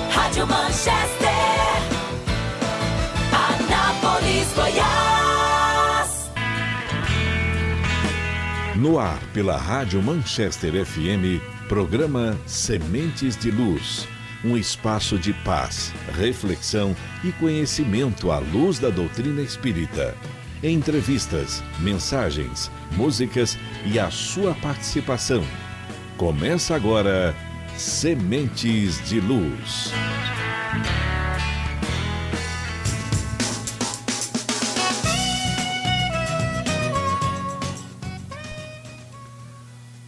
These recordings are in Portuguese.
Rádio Manchester, Anápolis, Goiás. No ar, pela Rádio Manchester FM, programa Sementes de Luz. Um espaço de paz, reflexão e conhecimento à luz da doutrina espírita. Entrevistas, mensagens, músicas e a sua participação. Começa agora Sementes de Luz.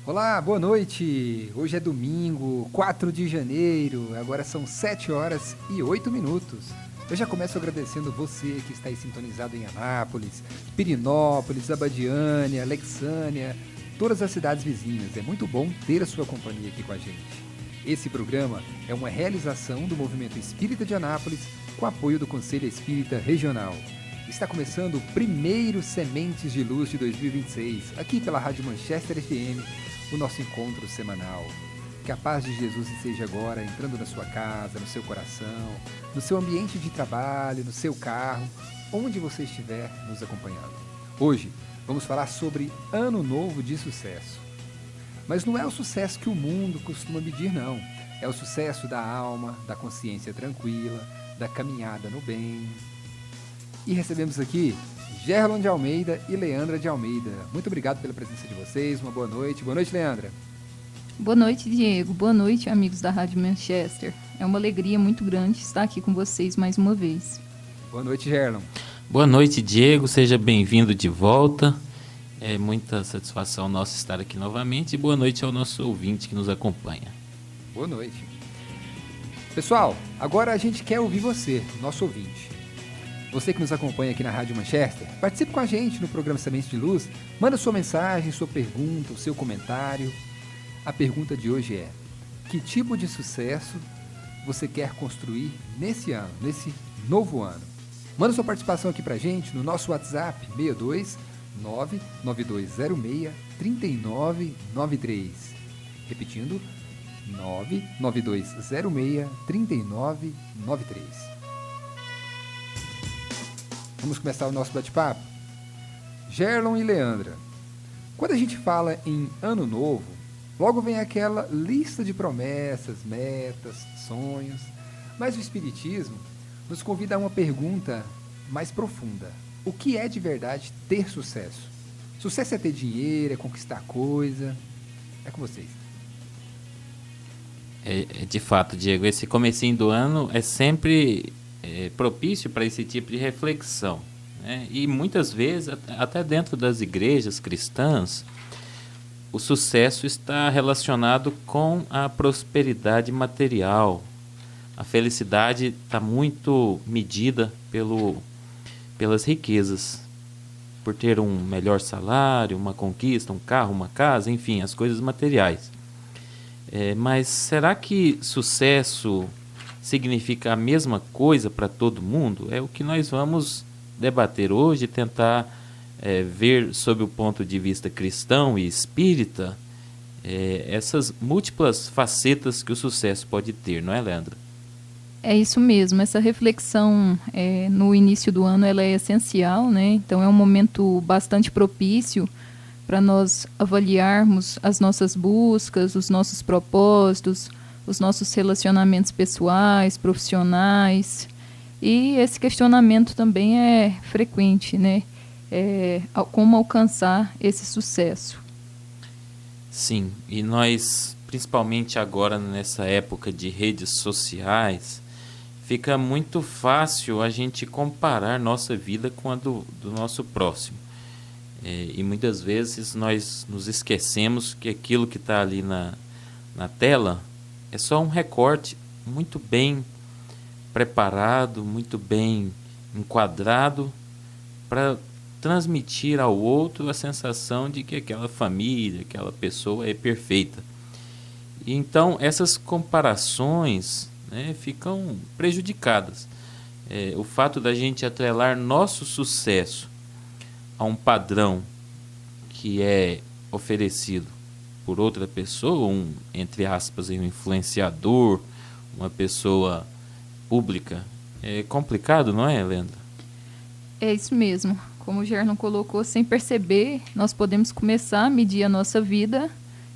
Olá, boa noite. Hoje é domingo, 4 de janeiro. Agora são 7 horas e 8 minutos. Eu já começo agradecendo você que está aí sintonizado em Anápolis, Pirinópolis, Abadiânia, Alexânia, todas as cidades vizinhas. É muito bom ter a sua companhia aqui com a gente. Esse programa é uma realização do Movimento Espírita de Anápolis com apoio do Conselho Espírita Regional. Está começando o primeiro Sementes de Luz de 2026, aqui pela Rádio Manchester FM, o nosso encontro semanal. Que a paz de Jesus esteja agora entrando na sua casa, no seu coração, no seu ambiente de trabalho, no seu carro, onde você estiver nos acompanhando. Hoje vamos falar sobre Ano Novo de Sucesso. Mas não é o sucesso que o mundo costuma medir, não. É o sucesso da alma, da consciência tranquila, da caminhada no bem. E recebemos aqui Gerlon de Almeida e Leandra de Almeida. Muito obrigado pela presença de vocês. Uma boa noite. Boa noite, Leandra. Boa noite, Diego. Boa noite, amigos da Rádio Manchester. É uma alegria muito grande estar aqui com vocês mais uma vez. Boa noite, Gerlon. Boa noite, Diego. Seja bem-vindo de volta. É muita satisfação nossa estar aqui novamente. E boa noite ao nosso ouvinte que nos acompanha. Boa noite. Pessoal, agora a gente quer ouvir você, nosso ouvinte. Você que nos acompanha aqui na Rádio Manchester, participe com a gente no programa Sementes de Luz. Manda sua mensagem, sua pergunta, o seu comentário. A pergunta de hoje é: que tipo de sucesso você quer construir nesse ano, nesse novo ano? Manda sua participação aqui pra gente no nosso WhatsApp 62 99206 3993. Repetindo, 99206 3993. Vamos começar o nosso bate-papo? Gerlon e Leandra, quando a gente fala em Ano Novo, logo vem aquela lista de promessas, metas, sonhos, mas o Espiritismo nos convida a uma pergunta mais profunda. O que é de verdade ter sucesso? Sucesso é ter dinheiro, é conquistar coisa. É com vocês. De fato, Diego, esse comecinho do ano é sempre propício para esse tipo de reflexão, né? E muitas vezes, até dentro das igrejas cristãs, o sucesso está relacionado com a prosperidade material. A felicidade está muito medida pelas riquezas, por ter um melhor salário, uma conquista, um carro, uma casa, enfim, as coisas materiais. Mas será que sucesso significa a mesma coisa para todo mundo? É o que nós vamos debater hoje, tentar ver sob o ponto de vista cristão e espírita essas múltiplas facetas que o sucesso pode ter, não é, Leandra? É isso mesmo, essa reflexão no início do ano ela é essencial, né? Então é um momento bastante propício para nós avaliarmos as nossas buscas, os nossos propósitos, os nossos relacionamentos pessoais, profissionais. E esse questionamento também é frequente, né? Como alcançar esse sucesso. Sim, e nós, principalmente agora nessa época de redes sociais, fica muito fácil a gente comparar nossa vida com a do nosso próximo. E muitas vezes nós nos esquecemos que aquilo que está ali na tela é só um recorte muito bem preparado, muito bem enquadrado para transmitir ao outro a sensação de que aquela família, aquela pessoa é perfeita. E então essas comparações, né, ficam prejudicadas. O fato da gente atrelar nosso sucesso a um padrão que é oferecido por outra pessoa, entre aspas, um influenciador, uma pessoa pública, é complicado, não é, Helena? É isso mesmo. Como o Gernon colocou, sem perceber, nós podemos começar a medir a nossa vida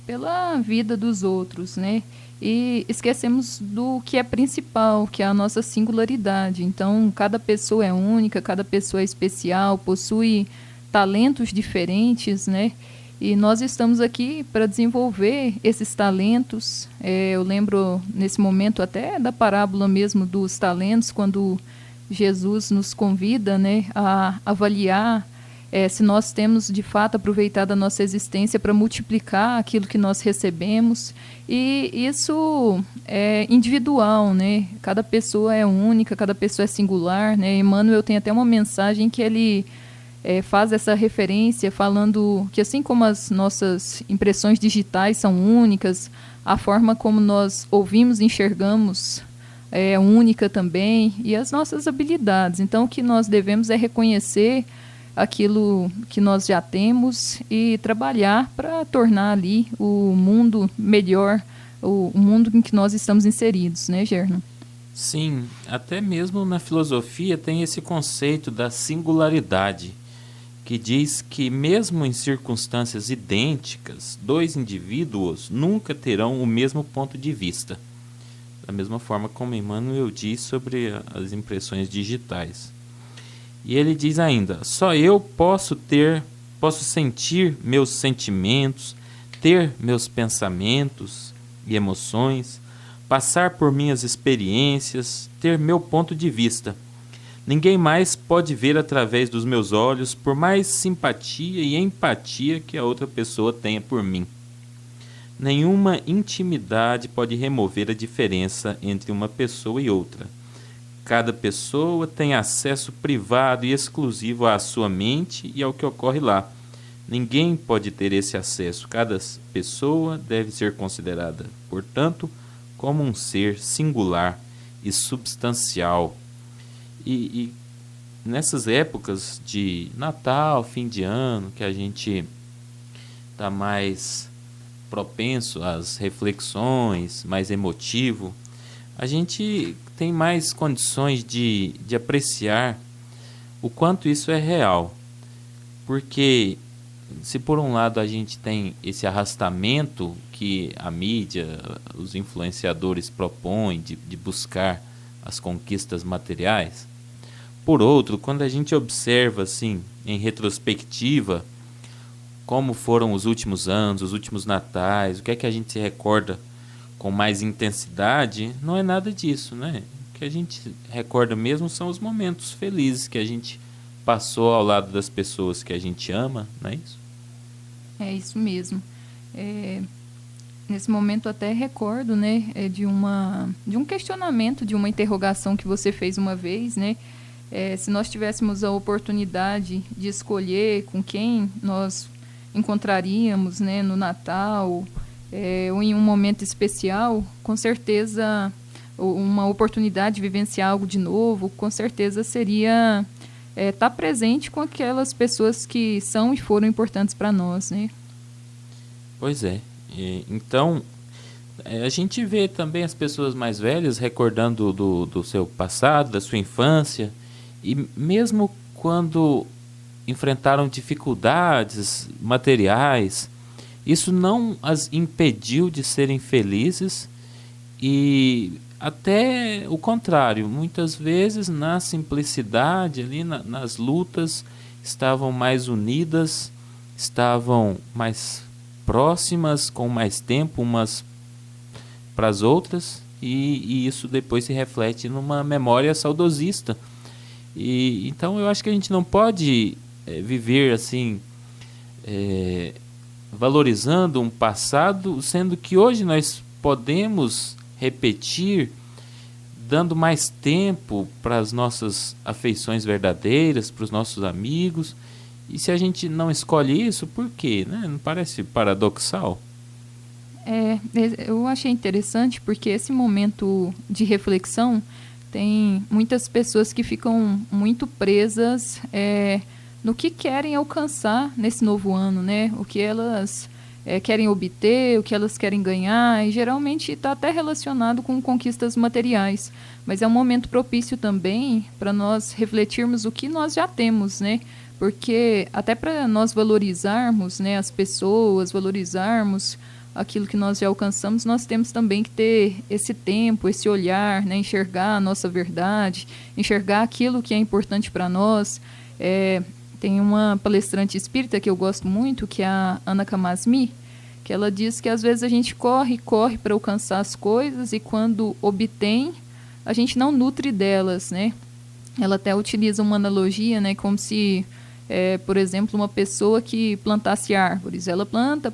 pela vida dos outros, né? E esquecemos do que é principal, que é a nossa singularidade. Então, cada pessoa é única, cada pessoa é especial, possui talentos diferentes, né? E nós estamos aqui para desenvolver esses talentos. Eu lembro, nesse momento, até da parábola mesmo dos talentos, quando Jesus nos convida, né, a avaliar se nós temos, de fato, aproveitado a nossa existência para multiplicar aquilo que nós recebemos. E isso é individual, né? Cada pessoa é única, cada pessoa é singular, né? Emmanuel tem até uma mensagem que ele faz essa referência, falando que assim como as nossas impressões digitais são únicas, a forma como nós ouvimos e enxergamos é única também, e as nossas habilidades. Então, o que nós devemos é reconhecer aquilo que nós já temos e trabalhar para tornar ali o mundo melhor, o mundo em que nós estamos inseridos, né, Gernon? Sim, até mesmo na filosofia tem esse conceito da singularidade, que diz que mesmo em circunstâncias idênticas, dois indivíduos nunca terão o mesmo ponto de vista. Da mesma forma como Emmanuel diz sobre as impressões digitais. E ele diz ainda: só eu posso sentir meus sentimentos, ter meus pensamentos e emoções, passar por minhas experiências, ter meu ponto de vista. Ninguém mais pode ver através dos meus olhos, por mais simpatia e empatia que a outra pessoa tenha por mim. Nenhuma intimidade pode remover a diferença entre uma pessoa e outra. Cada pessoa tem acesso privado e exclusivo à sua mente e ao que ocorre lá. Ninguém pode ter esse acesso. Cada pessoa deve ser considerada, portanto, como um ser singular e substancial. E nessas épocas de Natal, fim de ano, que a gente está mais propenso às reflexões, mais emotivo, a gente tem mais condições de apreciar o quanto isso é real. Porque se por um lado a gente tem esse arrastamento que a mídia, os influenciadores propõem de buscar as conquistas materiais, por outro, quando a gente observa assim, em retrospectiva, como foram os últimos anos, os últimos natais, o que é que a gente se recorda com mais intensidade, não é nada disso, né? O que a gente recorda mesmo são os momentos felizes que a gente passou ao lado das pessoas que a gente ama, não é isso? É isso mesmo. Nesse momento até recordo, né, de um questionamento, de uma interrogação que você fez uma vez, né? Se nós tivéssemos a oportunidade de escolher com quem nós encontraríamos, né, no Natal, ou em um momento especial, com certeza uma oportunidade de vivenciar algo de novo, com certeza seria estar presente com aquelas pessoas que são e foram importantes para nós, né? Pois é. Então, a gente vê também as pessoas mais velhas recordando do seu passado, da sua infância, e mesmo quando enfrentaram dificuldades materiais, isso não as impediu de serem felizes, e até o contrário, muitas vezes na simplicidade, ali nas lutas, estavam mais unidas, estavam mais próximas, com mais tempo umas para as outras, e isso depois se reflete numa memória saudosista. E então eu acho que a gente não pode viver assim, valorizando um passado, sendo que hoje nós podemos repetir, dando mais tempo para as nossas afeições verdadeiras, para os nossos amigos. E se a gente não escolhe isso, por quê? Né? Não parece paradoxal? Eu achei interessante porque esse momento de reflexão tem muitas pessoas que ficam muito presas no que querem alcançar nesse novo ano, né? O que elas querem obter, o que elas querem ganhar, e geralmente está até relacionado com conquistas materiais. Mas é um momento propício também para nós refletirmos o que nós já temos, né? Porque até para nós valorizarmos, né, as pessoas, valorizarmos aquilo que nós já alcançamos, nós temos também que ter esse tempo, esse olhar, né, enxergar a nossa verdade, enxergar aquilo que é importante para nós. Tem uma palestrante espírita que eu gosto muito, que é a Ana Kamasmi, que ela diz que às vezes a gente corre para alcançar as coisas e quando obtém, a gente não nutre delas, né? Ela até utiliza uma analogia, né, como se, por exemplo, uma pessoa que plantasse árvores. Ela planta,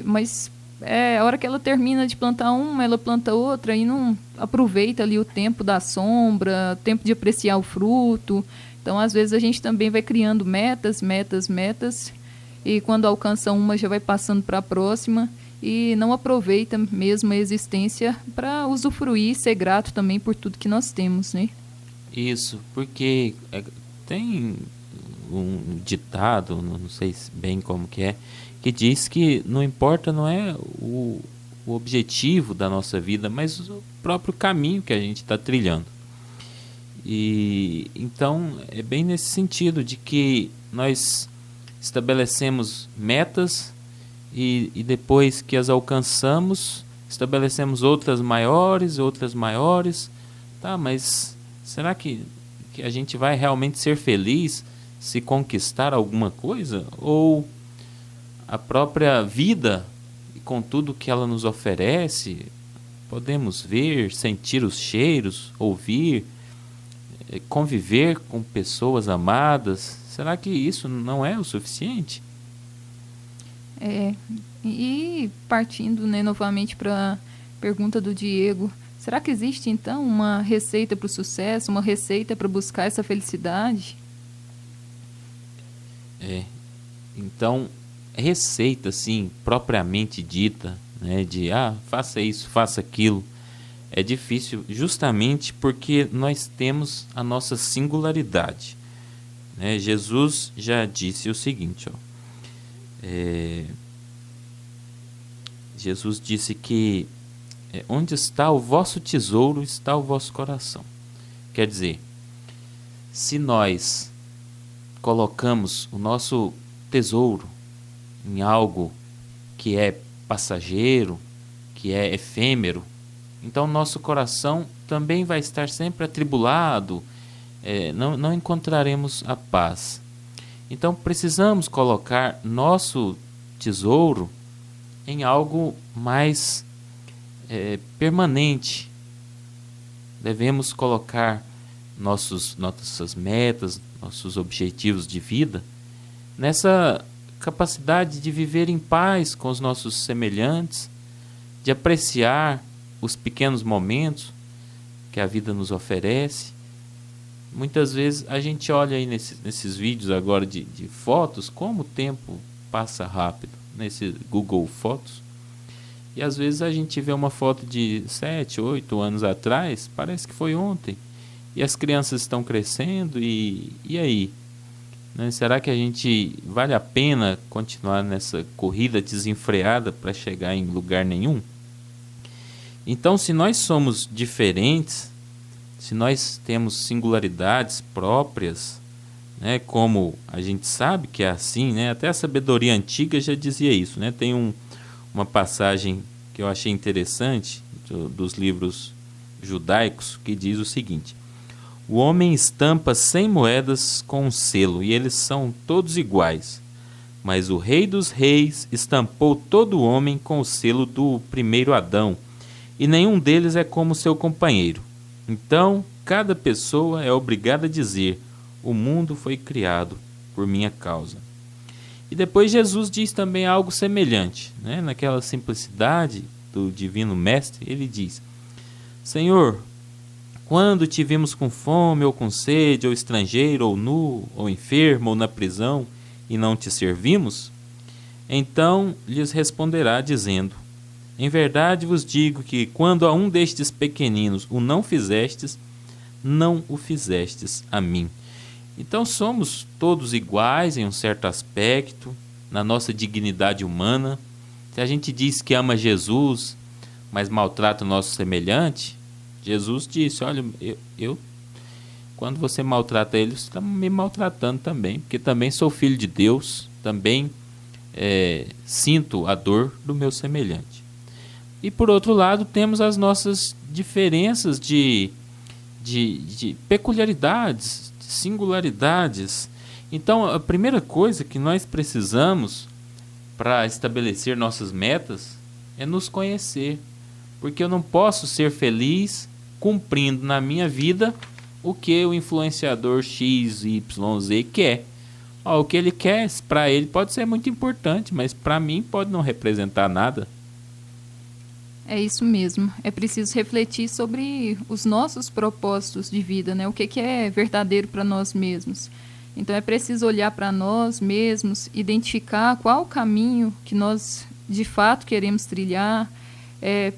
mas a hora que ela termina de plantar uma, ela planta outra e não aproveita ali o tempo da sombra, o tempo de apreciar o fruto. Então, às vezes, a gente também vai criando metas, e quando alcança uma, já vai passando para a próxima e não aproveita mesmo a existência para usufruir e ser grato também por tudo que nós temos, né? Isso, porque tem um ditado, não sei bem como que diz que não importa, não é o objetivo da nossa vida, mas o próprio caminho que a gente está trilhando. E então é bem nesse sentido de que nós estabelecemos metas e depois que as alcançamos, estabelecemos outras maiores, tá? Mas será que a gente vai realmente ser feliz se conquistar alguma coisa? Ou a própria vida, com tudo que ela nos oferece, podemos ver, sentir os cheiros, ouvir, conviver com pessoas amadas, será que isso não é o suficiente? E partindo, né, novamente para a pergunta do Diego, será que existe então uma receita para o sucesso, uma receita para buscar essa felicidade? Então, receita, assim, propriamente dita, né, de faça isso, faça aquilo, é difícil justamente porque nós temos a nossa singularidade, né? Jesus já disse o seguinte, Jesus disse que onde está o vosso tesouro, está o vosso coração. Quer dizer, se nós colocamos o nosso tesouro em algo que é passageiro, que é efêmero, então nosso coração também vai estar sempre atribulado, não encontraremos a paz. Então precisamos colocar nosso tesouro em algo mais permanente. Devemos colocar nossas metas, nossos objetivos de vida nessa capacidade de viver em paz com os nossos semelhantes, de apreciar os pequenos momentos que a vida nos oferece. Muitas vezes a gente olha aí nesses vídeos agora de fotos, como o tempo passa rápido, nesse Google Fotos, e às vezes a gente vê uma foto de 7, 8 anos atrás, parece que foi ontem, e as crianças estão crescendo, e aí? Né? Será que a gente vale a pena continuar nessa corrida desenfreada para chegar em lugar nenhum? Então, se nós somos diferentes, se nós temos singularidades próprias, né, como a gente sabe que é assim, né, até a sabedoria antiga já dizia isso, né, tem uma passagem que eu achei interessante dos livros judaicos que diz o seguinte: o homem estampa 100 moedas com um selo e eles são todos iguais, mas o Rei dos Reis estampou todo o homem com o selo do primeiro Adão, e nenhum deles é como seu companheiro. Então, cada pessoa é obrigada a dizer: o mundo foi criado por minha causa. E depois Jesus diz também algo semelhante, né? Naquela simplicidade do Divino Mestre, ele diz: Senhor, quando te vimos com fome ou com sede, ou estrangeiro, ou nu, ou enfermo, ou na prisão, e não te servimos? Então lhes responderá dizendo: em verdade vos digo que, quando a um destes pequeninos o não fizestes, não o fizestes a mim. Então somos todos iguais em um certo aspecto, na nossa dignidade humana. Se a gente diz que ama Jesus, mas maltrata o nosso semelhante, Jesus disse, olha, quando você maltrata ele, você está me maltratando também, porque também sou filho de Deus, também sinto a dor do meu semelhante. E por outro lado, temos as nossas diferenças de peculiaridades, de singularidades. Então, a primeira coisa que nós precisamos para estabelecer nossas metas é nos conhecer. Porque eu não posso ser feliz cumprindo na minha vida o que o influenciador X, Y, Z quer. O que ele quer, para ele pode ser muito importante, mas para mim pode não representar nada. É isso mesmo. É preciso refletir sobre os nossos propósitos de vida, né? O que é verdadeiro para nós mesmos. Então é preciso olhar para nós mesmos, identificar qual o caminho que nós de fato queremos trilhar,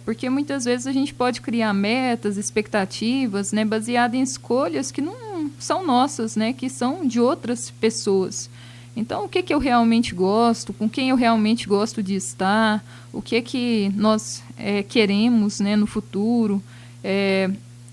porque muitas vezes a gente pode criar metas, expectativas, né, baseadas em escolhas que não são nossas, né, que são de outras pessoas. Então, o que eu realmente gosto, com quem eu realmente gosto de estar, o que nós queremos, né, no futuro,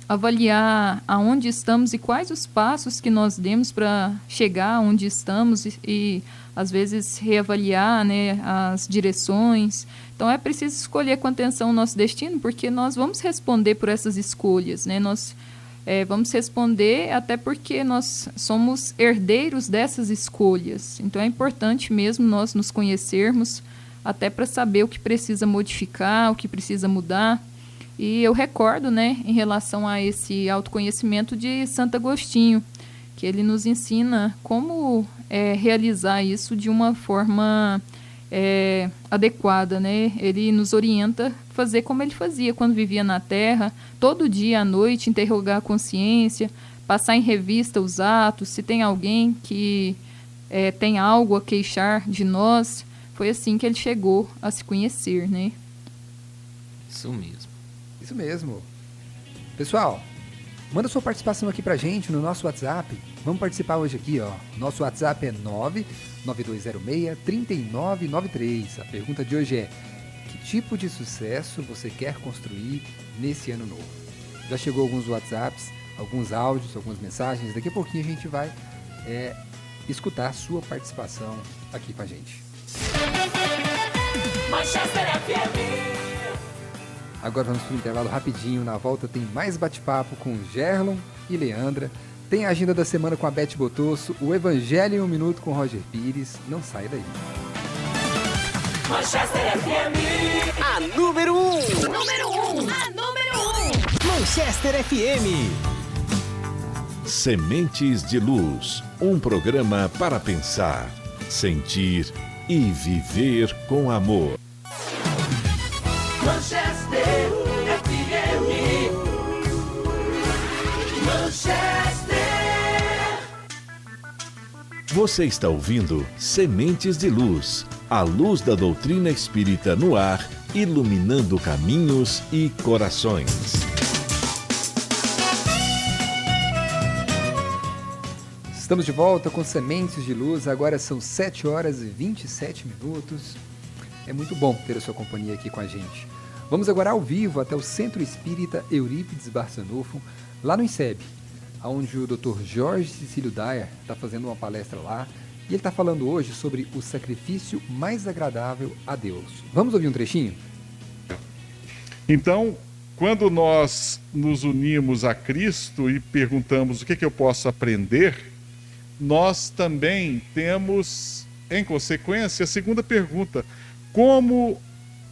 avaliar aonde estamos e quais os passos que nós demos para chegar onde estamos e às vezes reavaliar, né, as direções. Então é preciso escolher com atenção o nosso destino, porque nós vamos responder por essas escolhas, né? Nós vamos responder até porque nós somos herdeiros dessas escolhas. Então é importante mesmo nós nos conhecermos até para saber o que precisa modificar, o que precisa mudar. E eu recordo, né, em relação a esse autoconhecimento de Santo Agostinho, que ele nos ensina como realizar isso de uma forma adequada, né? Ele nos orienta a fazer como ele fazia quando vivia na Terra, todo dia à noite interrogar a consciência, passar em revista os atos, se tem alguém que tem algo a queixar de nós. Foi assim que ele chegou a se conhecer, né? Isso mesmo. Isso mesmo. Pessoal, manda sua participação aqui pra gente no nosso WhatsApp. Vamos participar hoje aqui, ó. Nosso WhatsApp é 99206-3993. A pergunta de hoje é: que tipo de sucesso você quer construir nesse ano novo? Já chegou alguns WhatsApps, alguns áudios, algumas mensagens. Daqui a pouquinho a gente vai escutar a sua participação aqui com a gente. Manchester FM. Agora vamos para o intervalo rapidinho. Na volta tem mais bate-papo com Gerlon e Leandra. Tem a agenda da semana com a Beth Botosso, o Evangelho em um Minuto com Roger Pires. Não sai daí. Manchester FM. A número 1. Número 1. A número 1. Manchester FM. Sementes de Luz, um programa para pensar, sentir e viver com amor. Manchester FM. Manchester. Você está ouvindo Sementes de Luz, a luz da doutrina espírita no ar, iluminando caminhos e corações. Estamos de volta com Sementes de Luz. Agora são 7 horas e 27 minutos. É muito bom ter a sua companhia aqui com a gente. Vamos agora ao vivo até o Centro Espírita Eurípides Barçanufo, lá no INSEB, onde o Dr. Jorge Cecílio Dyer está fazendo uma palestra lá, e ele está falando hoje sobre o sacrifício mais agradável a Deus. Vamos ouvir um trechinho? Então, quando nós nos unimos a Cristo e perguntamos o que eu posso aprender, nós também temos, em consequência, a segunda pergunta: como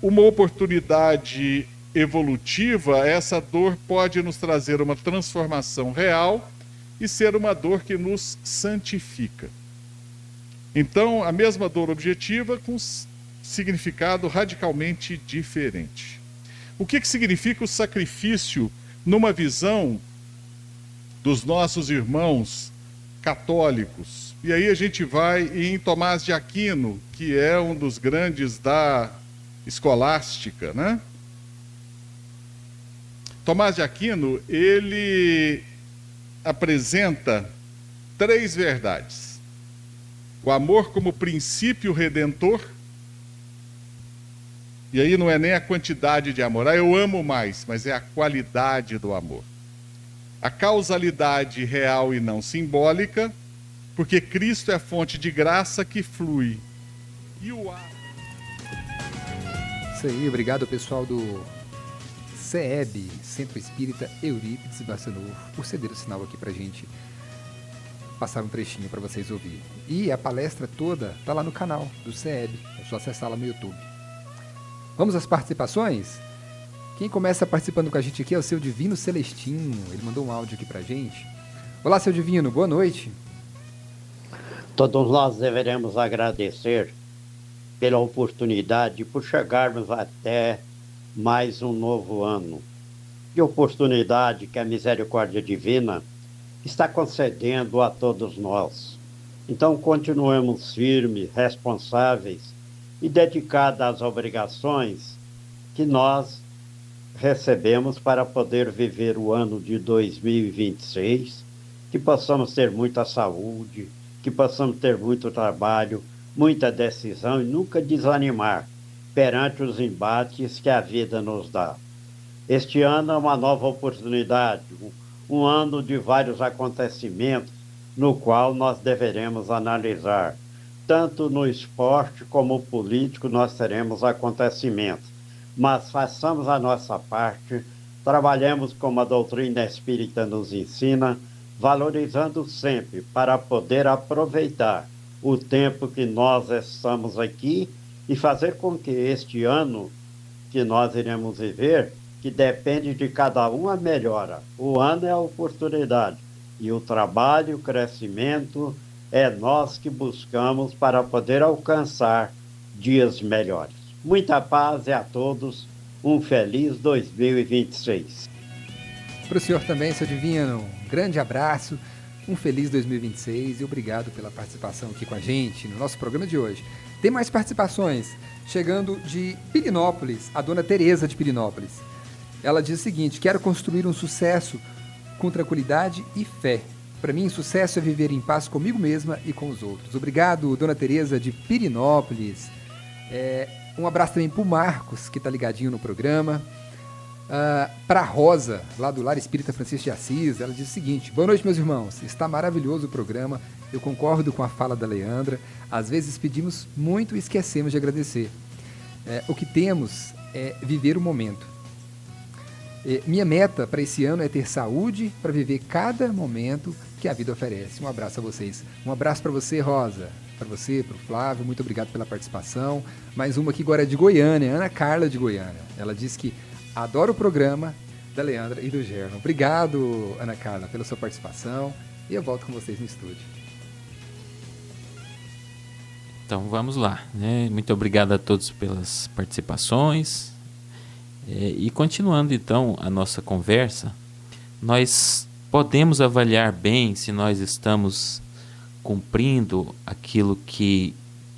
uma oportunidade evolutiva, essa dor pode nos trazer uma transformação real e ser uma dor que nos santifica. Então, a mesma dor objetiva com significado radicalmente diferente. O que significa o sacrifício numa visão dos nossos irmãos católicos? E aí a gente vai em Tomás de Aquino, que é um dos grandes da escolástica, né? Tomás de Aquino, ele apresenta 3 verdades. O amor como princípio redentor. E aí não é nem a quantidade de amor. Eu amo mais, mas é a qualidade do amor. A causalidade real e não simbólica, porque Cristo é a fonte de graça que flui. E o ar. Isso aí, obrigado pessoal do CEB, Centro Espírita Eurípides Barçanufo, por ceder o sinal aqui pra gente passar um trechinho para vocês ouvirem. E a palestra toda tá lá no canal do CEB, é só acessar lá no YouTube. Vamos às participações? Quem começa participando com a gente aqui é o seu Divino Celestino, ele mandou um áudio aqui pra gente. Olá, seu Divino, boa noite. Todos nós deveremos agradecer pela oportunidade, por chegarmos até mais um novo ano. E oportunidade que a misericórdia divina está concedendo a todos nós. Então, continuemos firmes, responsáveis e dedicados às obrigações que nós recebemos para poder viver o ano de 2026, que possamos ter muita saúde, que possamos ter muito trabalho, muita decisão e nunca desanimar perante os embates que a vida nos dá. Este ano é uma nova oportunidade, um ano de vários acontecimentos no qual nós deveremos analisar. Tanto no esporte como político nós teremos acontecimentos, mas façamos a nossa parte, trabalhemos como a doutrina espírita nos ensina, valorizando sempre para poder aproveitar o tempo que nós estamos aqui e fazer com que este ano que nós iremos viver, que depende de cada um, a melhora. O ano é a oportunidade e o trabalho, o crescimento, é nós que buscamos para poder alcançar dias melhores. Muita paz e a todos um feliz 2026. Para o senhor também, seu Divino, um grande abraço, um feliz 2026 e obrigado pela participação aqui com a gente no nosso programa de hoje. Tem mais participações, chegando de Pirinópolis, a dona Tereza de Pirinópolis. Ela diz o seguinte: quero construir um sucesso com tranquilidade e fé. Para mim, sucesso é viver em paz comigo mesma e com os outros. Obrigado, dona Tereza de Pirinópolis. Um abraço também para o Marcos, que está ligadinho no programa. Para a Rosa, lá do Lar Espírita Francisco de Assis, ela diz o seguinte: boa noite, meus irmãos, está maravilhoso o programa, eu concordo com a fala da Leandra, às vezes pedimos muito e esquecemos de agradecer. O que temos é viver o momento. Minha meta para esse ano é ter saúde para viver cada momento que a vida oferece. Um abraço a vocês. Um abraço para você, Rosa, para você, para o Flávio, muito obrigado pela participação. Mais uma aqui agora é de Goiânia, Ana Carla de Goiânia. Ela diz que adoro o programa da Leandra e do Gerson. Obrigado, Ana Carla, pela sua participação. E eu volto com vocês no estúdio. Então vamos lá, né? Muito obrigado a todos pelas participações. E continuando então a nossa conversa, nós podemos avaliar bem se nós estamos cumprindo aquilo que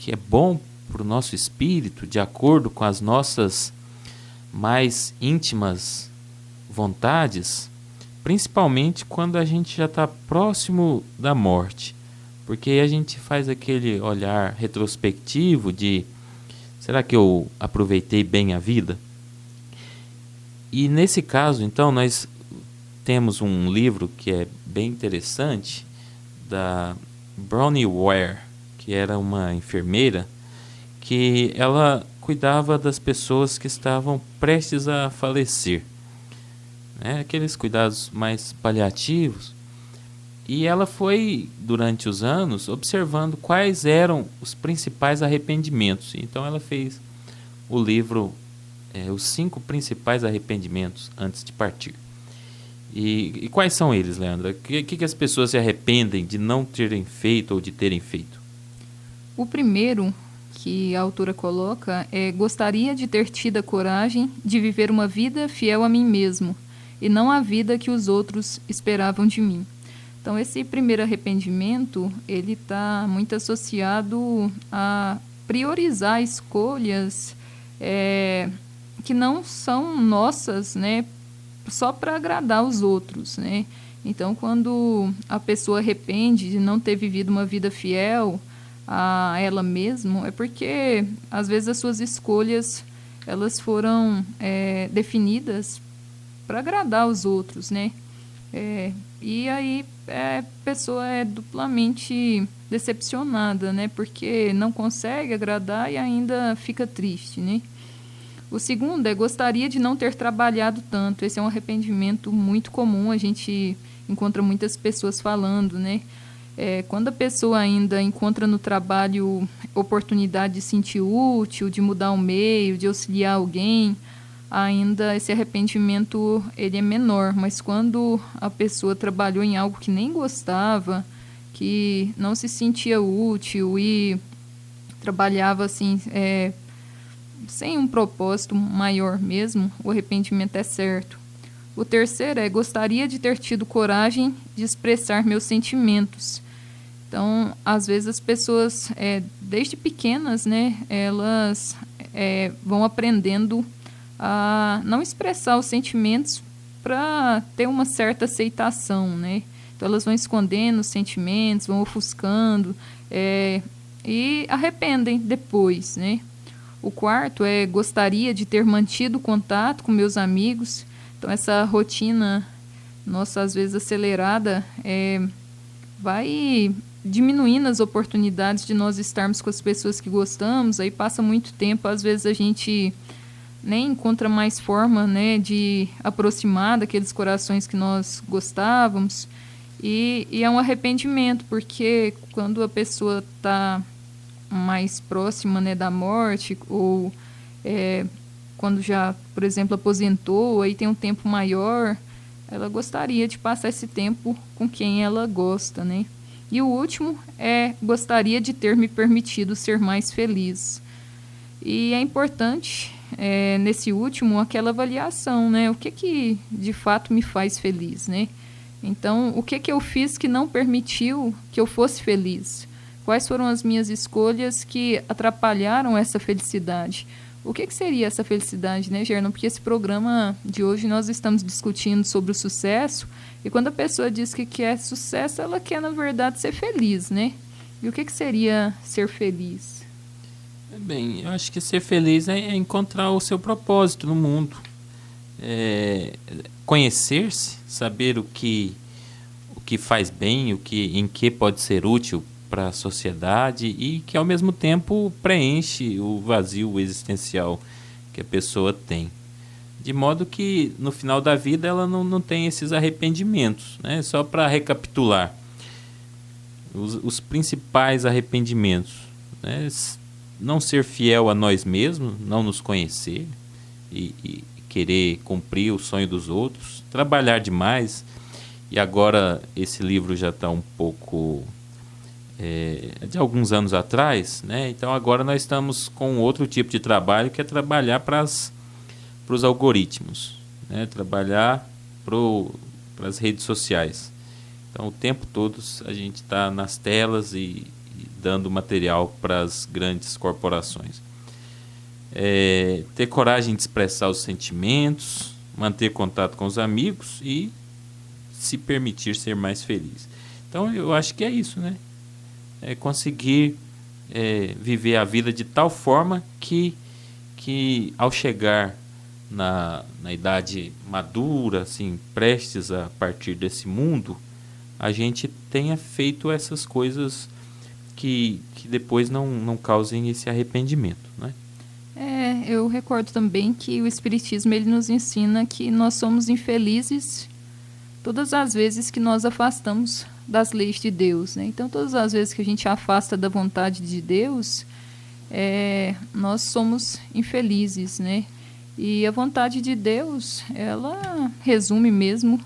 é bom para o nosso espírito, de acordo com as nossas mais íntimas vontades, principalmente quando a gente já está próximo da morte, porque aí a gente faz aquele olhar retrospectivo de: será que eu aproveitei bem a vida? E nesse caso, então, nós temos um livro que é bem interessante, da Bronnie Ware, que era uma enfermeira, que ela cuidava das pessoas que estavam prestes a falecer, né? Aqueles cuidados mais paliativos. E ela foi, durante os anos, observando quais eram os principais arrependimentos. Então ela fez o livro Os 5 Principais Arrependimentos Antes de Partir. E quais são eles, Leandra? O que as pessoas se arrependem de não terem feito ou de terem feito? O primeiro que a autora coloca é: gostaria de ter tido a coragem de viver uma vida fiel a mim mesmo e não a vida que os outros esperavam de mim. Então, esse primeiro arrependimento, ele está muito associado a priorizar escolhas que não são nossas, né, só para agradar os outros, né? Então, quando a pessoa arrepende de não ter vivido uma vida fiel a ela mesma, é porque às vezes as suas escolhas elas foram definidas para agradar os outros, né? E aí a pessoa é duplamente decepcionada, né? Porque não consegue agradar e ainda fica triste, né? O segundo é gostaria de não ter trabalhado tanto. Esse é um arrependimento muito comum, a gente encontra muitas pessoas falando, né? Quando a pessoa ainda encontra no trabalho oportunidade de se sentir útil, de mudar o meio, de auxiliar alguém, ainda esse arrependimento ele é menor. Mas quando a pessoa trabalhou em algo que nem gostava, que não se sentia útil e trabalhava assim, sem um propósito maior mesmo, o arrependimento é certo. O terceiro é gostaria de ter tido coragem de expressar meus sentimentos. Então, às vezes as pessoas, desde pequenas, né, elas vão aprendendo a não expressar os sentimentos para ter uma certa aceitação, né? Então, elas vão escondendo os sentimentos, vão ofuscando e arrependem depois, né? O quarto é gostaria de ter mantido contato com meus amigos. Então, essa rotina nossa, às vezes acelerada, vai diminuindo as oportunidades de nós estarmos com as pessoas que gostamos. Aí passa muito tempo, às vezes a gente nem encontra mais forma, né, de aproximar daqueles corações que nós gostávamos. E é um arrependimento, porque quando a pessoa está mais próxima, né, da morte, ou quando já, por exemplo, aposentou, aí tem um tempo maior, ela gostaria de passar esse tempo com quem ela gosta, né? E o último é gostaria de ter me permitido ser mais feliz. E é importante, nesse último, aquela avaliação, né? O que de fato me faz feliz, né? Então, o que eu fiz que não permitiu que eu fosse feliz? Quais foram as minhas escolhas que atrapalharam essa felicidade? O que seria essa felicidade, né, Gernon? Porque esse programa de hoje nós estamos discutindo sobre o sucesso, e quando a pessoa diz que quer sucesso, ela quer, na verdade, ser feliz, né? E o que seria ser feliz? Bem, eu acho que ser feliz é encontrar o seu propósito no mundo. Conhecer-se, saber o que faz bem, em que pode ser útil para a sociedade e que, ao mesmo tempo, preenche o vazio existencial que a pessoa tem. De modo que, no final da vida, ela não tem esses arrependimentos, né? Só para recapitular, os principais arrependimentos, né? Não ser fiel a nós mesmos, não nos conhecer e querer cumprir o sonho dos outros, trabalhar demais. E agora esse livro já está um pouco de alguns anos atrás, né? Então agora nós estamos com outro tipo de trabalho, que é trabalhar para os algoritmos, né? Trabalhar para as redes sociais. Então o tempo todo a gente está nas telas e dando material para as grandes corporações. Ter coragem de expressar os sentimentos, manter contato com os amigos e se permitir ser mais feliz. Então eu acho que é isso, né? Conseguir viver a vida de tal forma que ao chegar na idade madura, assim, prestes a partir desse mundo, a gente tenha feito essas coisas que depois não causem esse arrependimento, né? Eu recordo também que o Espiritismo ele nos ensina que nós somos infelizes todas as vezes que nós afastamos das leis de Deus, né? Então, todas as vezes que a gente afasta da vontade de Deus, nós somos infelizes, né? E a vontade de Deus, ela resume mesmo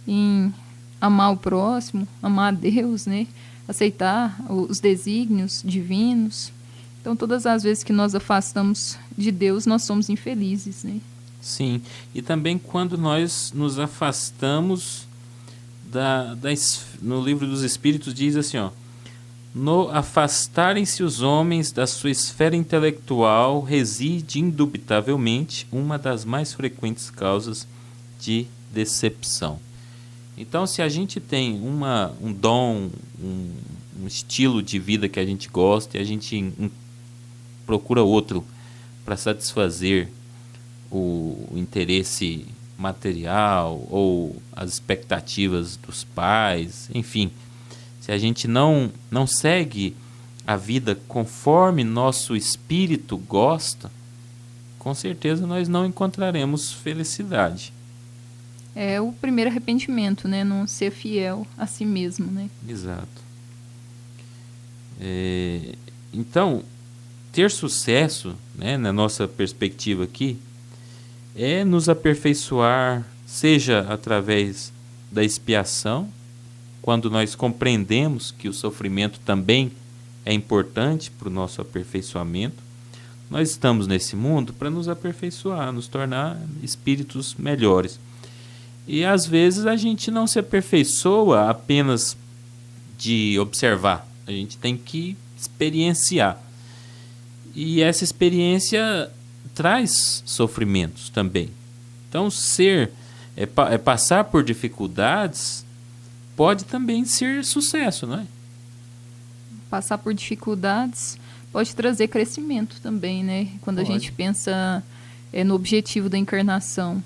em amar o próximo, amar a Deus, né? Aceitar os desígnios divinos. Então, todas as vezes que nós afastamos de Deus, nós somos infelizes, né? Sim, e também quando nós nos afastamos no Livro dos Espíritos diz assim, ó: no afastarem-se os homens da sua esfera intelectual reside indubitavelmente uma das mais frequentes causas de decepção. Então, se a gente tem um dom, um estilo de vida que a gente gosta e a gente procura outro para satisfazer o interesse material ou as expectativas dos pais, enfim. Se a gente não segue a vida conforme nosso espírito gosta, com certeza nós não encontraremos felicidade. É o primeiro arrependimento, né? Não ser fiel a si mesmo, né? Exato. Então, ter sucesso, né, na nossa perspectiva aqui, é nos aperfeiçoar, seja através da expiação, quando nós compreendemos que o sofrimento também é importante para o nosso aperfeiçoamento. Nós estamos nesse mundo para nos aperfeiçoar, nos tornar espíritos melhores. E às vezes a gente não se aperfeiçoa apenas de observar, a gente tem que experienciar. E essa experiência traz sofrimentos também. Então, passar por dificuldades pode também ser sucesso, não é? Passar por dificuldades pode trazer crescimento também, né? Quando a gente pensa no objetivo da encarnação,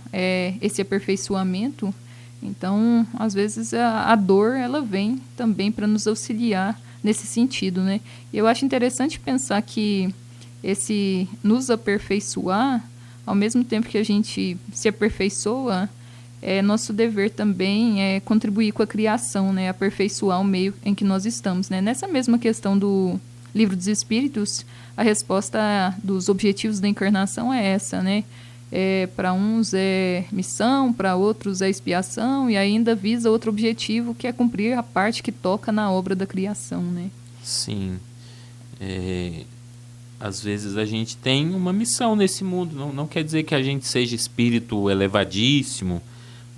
esse aperfeiçoamento, então, às vezes, a dor, ela vem também para nos auxiliar nesse sentido, né? E eu acho interessante pensar que esse nos aperfeiçoar, ao mesmo tempo que a gente se aperfeiçoa, nosso dever também é contribuir com a criação, né? Aperfeiçoar o meio em que nós estamos, né? Nessa mesma questão do Livro dos Espíritos, a resposta dos objetivos da encarnação é essa, né? Para uns é missão, para outros é expiação, e ainda visa outro objetivo, que é cumprir a parte que toca na obra da criação, né? Sim. Às vezes a gente tem uma missão nesse mundo, não quer dizer que a gente seja espírito elevadíssimo,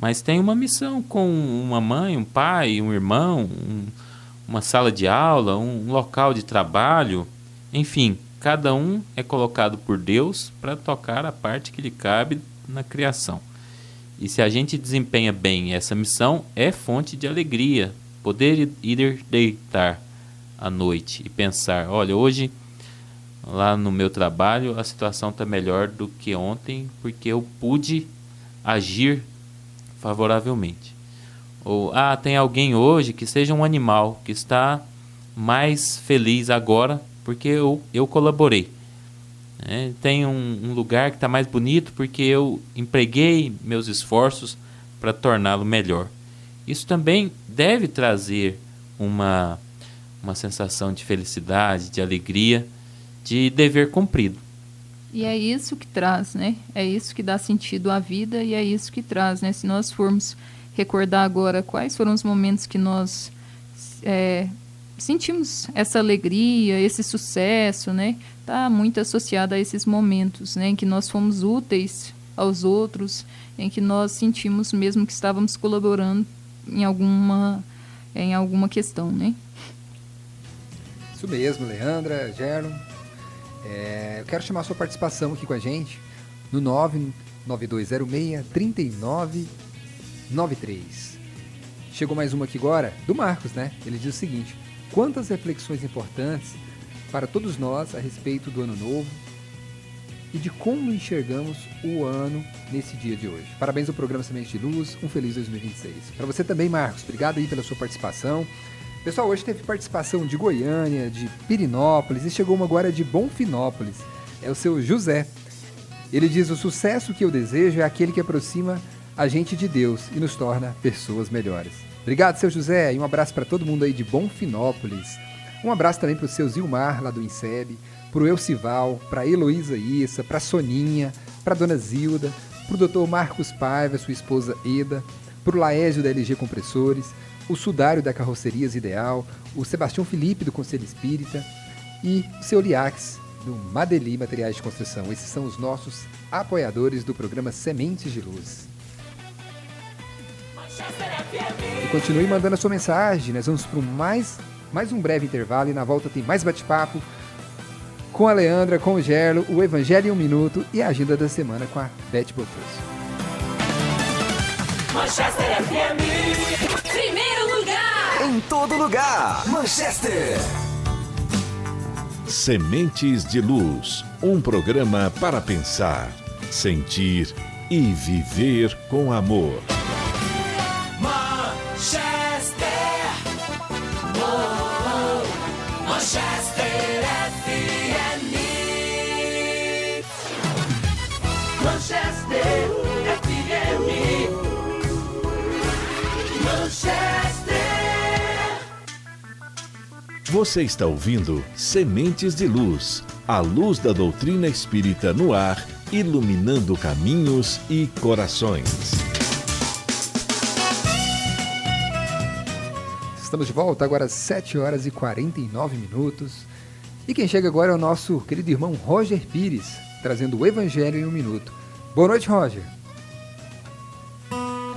mas tem uma missão com uma mãe, um pai, um irmão, uma sala de aula, um local de trabalho, enfim, cada um é colocado por Deus para tocar a parte que lhe cabe na criação. E se a gente desempenha bem essa missão, é fonte de alegria, poder ir deitar à noite e pensar, olha, hoje lá no meu trabalho a situação está melhor do que ontem porque eu pude agir favoravelmente. Ou, tem alguém hoje que seja um animal que está mais feliz agora porque eu colaborei. Tem um lugar que está mais bonito porque eu empreguei meus esforços para torná-lo melhor. Isso também deve trazer uma sensação de felicidade, de alegria, de dever cumprido. E é isso que traz, né? É isso que dá sentido à vida e é isso que traz, né? Se nós formos recordar agora quais foram os momentos que nós sentimos essa alegria, esse sucesso, né? Está muito associado a esses momentos, né? Em que nós fomos úteis aos outros, em que nós sentimos mesmo que estávamos colaborando em alguma questão, né? Isso mesmo, Leandra, Gerlon. Eu quero chamar a sua participação aqui com a gente no 99206-3993. Chegou mais uma aqui agora, do Marcos, né? Ele diz o seguinte: quantas reflexões importantes para todos nós a respeito do ano novo e de como enxergamos o ano nesse dia de hoje. Parabéns ao programa Semente de Luz, um feliz 2026. Para você também, Marcos, obrigado aí pela sua participação. Pessoal, hoje teve participação de Goiânia, de Pirinópolis e chegou uma agora de Bonfinópolis. É o seu José. Ele diz: o sucesso que eu desejo é aquele que aproxima a gente de Deus e nos torna pessoas melhores. Obrigado, seu José, e um abraço para todo mundo aí de Bonfinópolis. Um abraço também para o seu Zilmar, lá do INSEB, para o Elcival, para a Heloísa Issa, para a Soninha, para a dona Zilda, para o Dr. Marcos Paiva, sua esposa Eda, para o Laésio da LG Compressores, o Sudário da Carrocerias Ideal, o Sebastião Felipe do Conselho Espírita e o seu Liax do Madeli Materiais de Construção. Esses são os nossos apoiadores do programa Sementes de Luz. E continue mandando a sua mensagem. Nós vamos para mais um breve intervalo e na volta tem mais bate-papo com a Leandra, com o Gerlo, o Evangelho em um Minuto e a agenda da semana com a Beth Botoso. Manchester FM, primeiro lugar. em todo lugar. Manchester. Sementes de Luz, um programa para pensar, sentir e viver com amor. Manchester. Oh, Manchester FM. Manchester FM. Manchester. Você está ouvindo Sementes de Luz, a luz da doutrina espírita no ar, iluminando caminhos e corações. Estamos de volta agora às 7 horas e 49 minutos. E quem chega agora é o nosso querido irmão Roger Pires, trazendo o Evangelho em um minuto. Boa noite, Roger.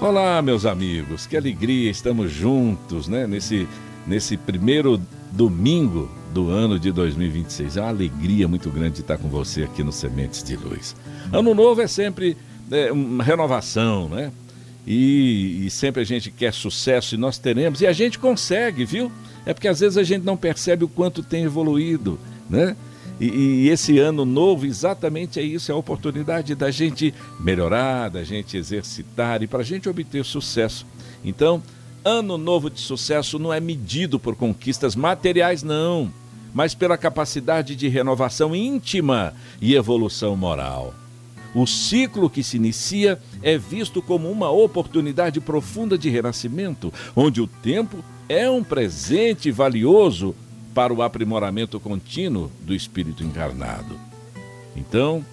Olá, meus amigos, que alegria, estamos juntos, né? Nesse primeiro domingo do ano de 2026. É uma alegria muito grande estar com você aqui no Sementes de Luz. Ano novo é sempre uma renovação, né? E sempre a gente quer sucesso e nós teremos, e a gente consegue, viu? É porque às vezes a gente não percebe o quanto tem evoluído, né? E esse ano novo exatamente é isso, é a oportunidade da gente melhorar, da gente exercitar e para a gente obter sucesso. Então, ano novo de sucesso não é medido por conquistas materiais, não, mas pela capacidade de renovação íntima e evolução moral. O ciclo que se inicia é visto como uma oportunidade profunda de renascimento, onde o tempo é um presente valioso para o aprimoramento contínuo do espírito encarnado. Então,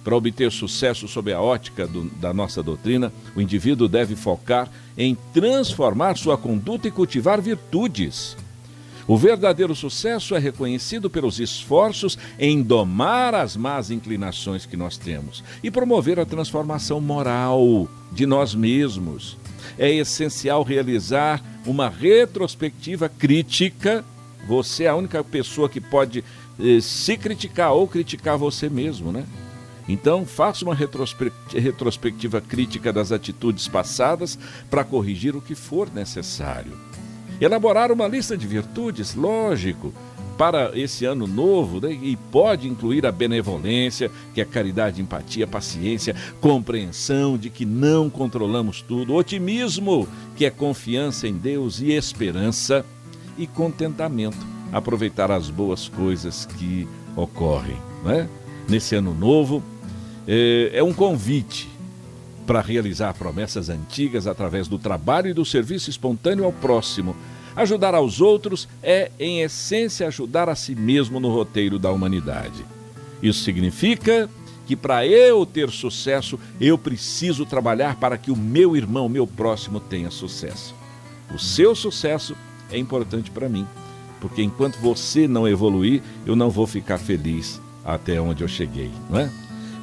para obter sucesso sob a ótica da nossa doutrina, o indivíduo deve focar em transformar sua conduta e cultivar virtudes. O verdadeiro sucesso é reconhecido pelos esforços em domar as más inclinações que nós temos e promover a transformação moral de nós mesmos. É essencial realizar uma retrospectiva crítica. Você é a única pessoa que pode se criticar ou criticar você mesmo, né? Então, faça uma retrospectiva crítica das atitudes passadas para corrigir o que for necessário. Elaborar uma lista de virtudes, lógico, para esse ano novo, né? E pode incluir a benevolência, que é caridade, empatia, paciência, compreensão de que não controlamos tudo, otimismo, que é confiança em Deus e esperança, e contentamento, aproveitar as boas coisas que ocorrem, né? Nesse ano novo, é um convite para realizar promessas antigas através do trabalho e do serviço espontâneo ao próximo. Ajudar aos outros é, em essência, ajudar a si mesmo no roteiro da humanidade. Isso significa que para eu ter sucesso, eu preciso trabalhar para que o meu irmão, meu próximo, tenha sucesso. O seu sucesso é importante para mim, porque enquanto você não evoluir, eu não vou ficar feliz até onde eu cheguei, não é?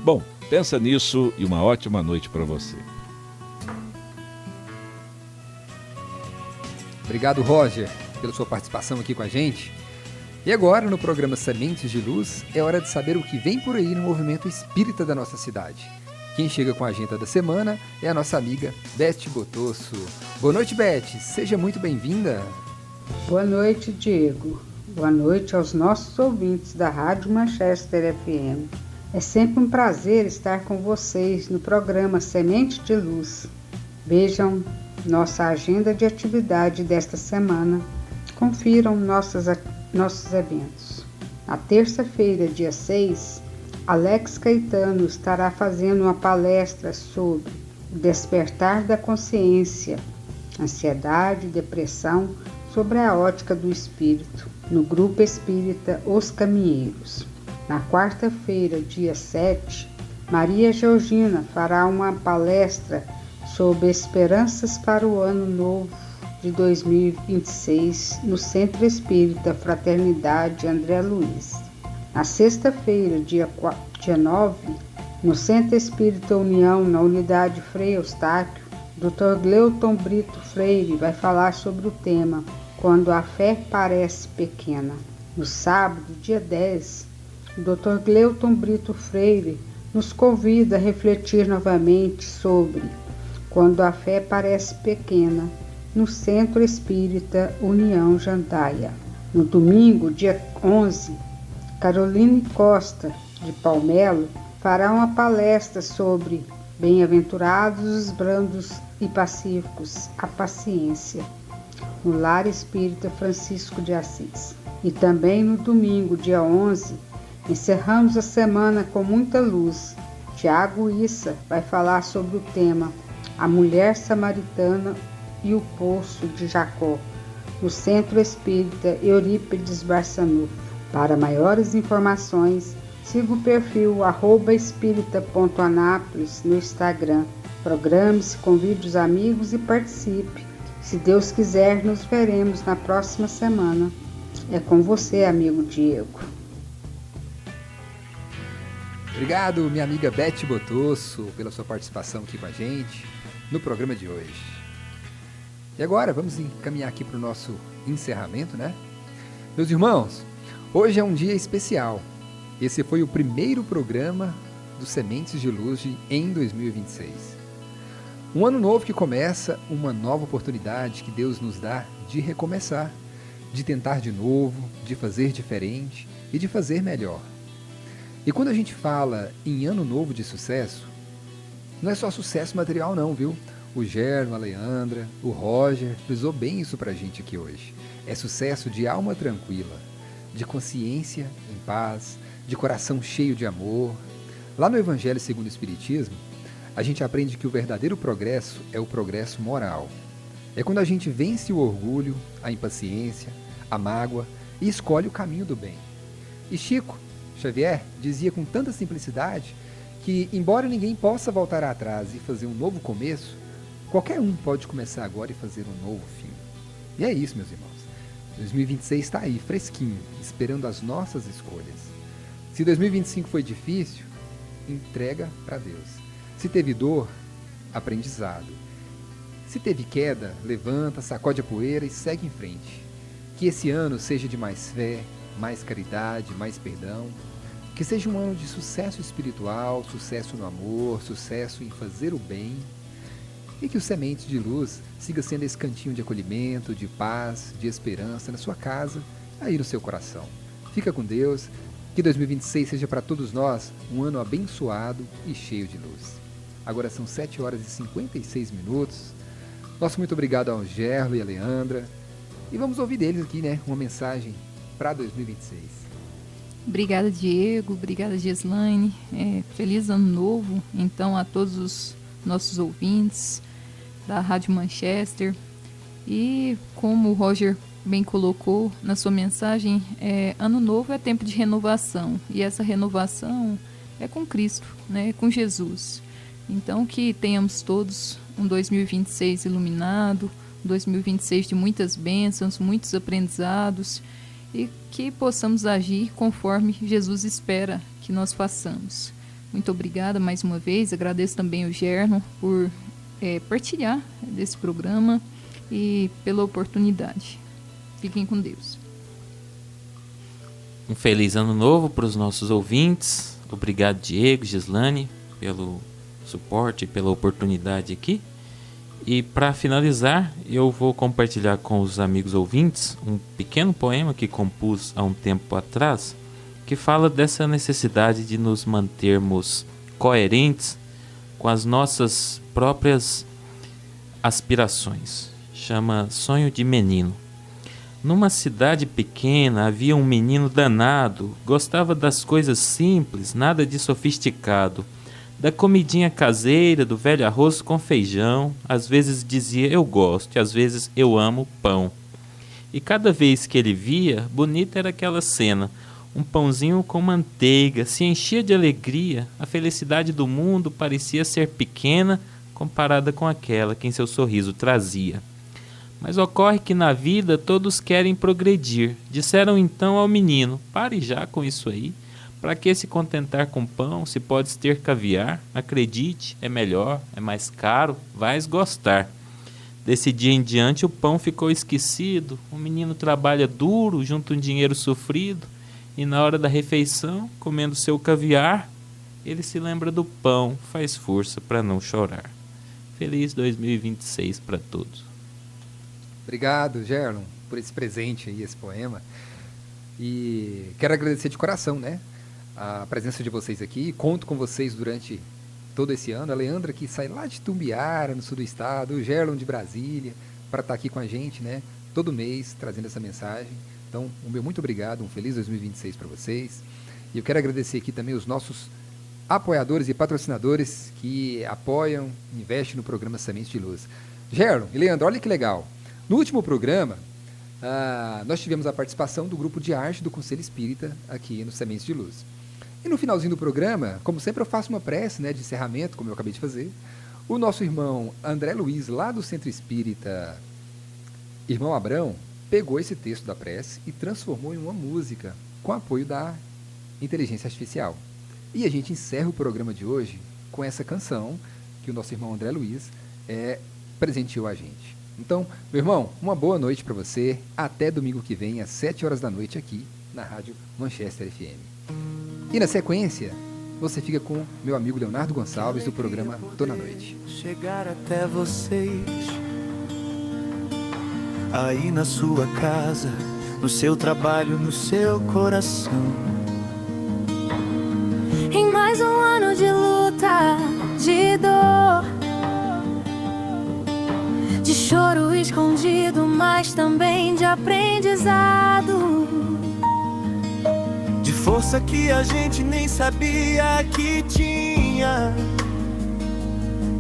Bom, pensa nisso e uma ótima noite para você. Obrigado, Roger, pela sua participação aqui com a gente. E agora, no programa Sementes de Luz, é hora de saber o que vem por aí no movimento espírita da nossa cidade. Quem chega com a agenda da semana é a nossa amiga Beth Botosso. Boa noite, Beth. Seja muito bem-vinda. Boa noite, Diego. Boa noite aos nossos ouvintes da Rádio Manchester FM. É sempre um prazer estar com vocês no programa Semente de Luz. Vejam nossa agenda de atividade desta semana. Confiram nossos eventos. Na terça-feira, dia 6, Alex Caetano estará fazendo uma palestra sobre o despertar da consciência, ansiedade e depressão sobre a ótica do espírito, no Grupo Espírita Os Caminheiros. Na quarta-feira, dia 7, Maria Georgina fará uma palestra sobre esperanças para o ano novo de 2026 no Centro Espírita Fraternidade André Luiz. Na sexta-feira, dia 9, no Centro Espírita União, na Unidade Frei Eustáquio, Dr. Gleuton Brito Freire vai falar sobre o tema Quando a Fé Parece Pequena. No sábado, dia 10, o Dr. Gleuton Brito Freire nos convida a refletir novamente sobre Quando a Fé Parece Pequena, no Centro Espírita União Jandaia. No domingo, dia 11, Caroline Costa, de Palmelo, fará uma palestra sobre Bem-aventurados os brandos e pacíficos, a paciência, no Lar Espírita Francisco de Assis. E também no domingo, dia 11, encerramos a semana com muita luz. Tiago Issa vai falar sobre o tema A Mulher Samaritana e o Poço de Jacó, no Centro Espírita Eurípides Barçanufo. Para maiores informações, siga o perfil @espírita.anápolis no Instagram. Programe-se, convide os amigos e participe. Se Deus quiser, nos veremos na próxima semana. É com você, amigo Diego. Obrigado, minha amiga Beth Botosso, pela sua participação aqui com a gente no programa de hoje. E agora, vamos encaminhar aqui para o nosso encerramento, né? Meus irmãos, hoje é um dia especial. Esse foi o primeiro programa do Sementes de Luz em 2026. Um ano novo que começa, uma nova oportunidade que Deus nos dá de recomeçar, de tentar de novo, de fazer diferente e de fazer melhor. E quando a gente fala em ano novo de sucesso, não é só sucesso material não, viu? O Gerno, a Leandra, o Roger frisou bem isso pra gente aqui hoje. É sucesso de alma tranquila, de consciência em paz, de coração cheio de amor. Lá no Evangelho segundo o Espiritismo, a gente aprende que o verdadeiro progresso é o progresso moral. É quando a gente vence o orgulho, a impaciência, a mágoa e escolhe o caminho do bem. E Chico Xavier dizia com tanta simplicidade que, embora ninguém possa voltar atrás e fazer um novo começo, qualquer um pode começar agora e fazer um novo fim. E é isso, meus irmãos. 2026 está aí, fresquinho, esperando as nossas escolhas. Se 2025 foi difícil, entrega para Deus. Se teve dor, aprendizado. Se teve queda, levanta, sacode a poeira e segue em frente. Que esse ano seja de mais fé, mais caridade, mais perdão. Que seja um ano de sucesso espiritual, sucesso no amor, sucesso em fazer o bem. E que o Sementes de Luz siga sendo esse cantinho de acolhimento, de paz, de esperança na sua casa, aí no seu coração. Fica com Deus. Que 2026 seja para todos nós um ano abençoado e cheio de luz. Agora são 7 horas e 56 minutos. Nosso muito obrigado ao Gerlo e a Leandra. E vamos ouvir deles aqui, né? Uma mensagem para 2026. Obrigada, Diego. Obrigada, Gislaine. Feliz ano novo, então, a todos os nossos ouvintes da Rádio Manchester. E como o Roger bem colocou na sua mensagem, ano novo é tempo de renovação. E essa renovação é com Cristo, né? Com Jesus. Então, que tenhamos todos um 2026 iluminado, um 2026 de muitas bênçãos, muitos aprendizados, e que possamos agir conforme Jesus espera que nós façamos. Muito obrigada mais uma vez, agradeço também o Gerno por partilhar desse programa e pela oportunidade. Fiquem com Deus. Um feliz ano novo para os nossos ouvintes. Obrigado, Diego, Gislane, pelo suporte e pela oportunidade aqui. E para finalizar, eu vou compartilhar com os amigos ouvintes um pequeno poema que compus há um tempo atrás, que fala dessa necessidade de nos mantermos coerentes com as nossas próprias aspirações. Chama Sonho de Menino. Numa cidade pequena havia um menino danado, gostava das coisas simples, nada de sofisticado, da comidinha caseira, do velho arroz com feijão. Às vezes dizia eu gosto e às vezes eu amo pão. E cada vez que ele via, bonita era aquela cena, um pãozinho com manteiga, se enchia de alegria, a felicidade do mundo parecia ser pequena comparada com aquela que em seu sorriso trazia. Mas ocorre que na vida todos querem progredir. Disseram então ao menino, pare já com isso aí. Para que se contentar com pão, se podes ter caviar? Acredite, é melhor, é mais caro, vais gostar. Desse dia em diante o pão ficou esquecido. O menino trabalha duro, junta um dinheiro sofrido. E na hora da refeição, comendo seu caviar, ele se lembra do pão, faz força para não chorar. Feliz 2026 para todos. Obrigado, Gerlon, por esse presente aí, esse poema. E quero agradecer de coração, né, a presença de vocês aqui. Conto com vocês durante todo esse ano. A Leandra, que sai lá de Tumbiara, no sul do estado, o Gerlon de Brasília, para estar aqui com a gente, né, todo mês, trazendo essa mensagem. Então, um meu muito obrigado, um feliz 2026 para vocês. E eu quero agradecer aqui também os nossos apoiadores e patrocinadores que apoiam, investem no programa Sementes de Luz. Gerlon e Leandro, olha que legal. No último programa, nós tivemos a participação do grupo de arte do Conselho Espírita aqui no Sementes de Luz. E no finalzinho do programa, como sempre, eu faço uma prece, né, de encerramento, como eu acabei de fazer. O nosso irmão André Luiz, lá do Centro Espírita Irmão Abrão, pegou esse texto da prece e transformou em uma música com apoio da inteligência artificial. E a gente encerra o programa de hoje com essa canção que o nosso irmão André Luiz presenteou a gente. Então, meu irmão, uma boa noite para você. Até domingo que vem, às 7 horas da noite, aqui na Rádio Manchester FM. E na sequência, você fica com meu amigo Leonardo Gonçalves do programa Tô na Noite. Chegar até vocês, aí na sua casa, no seu trabalho, no seu coração. Em mais um ano de luta, de dor, de choro escondido, mas também de aprendizado, de força que a gente nem sabia que tinha.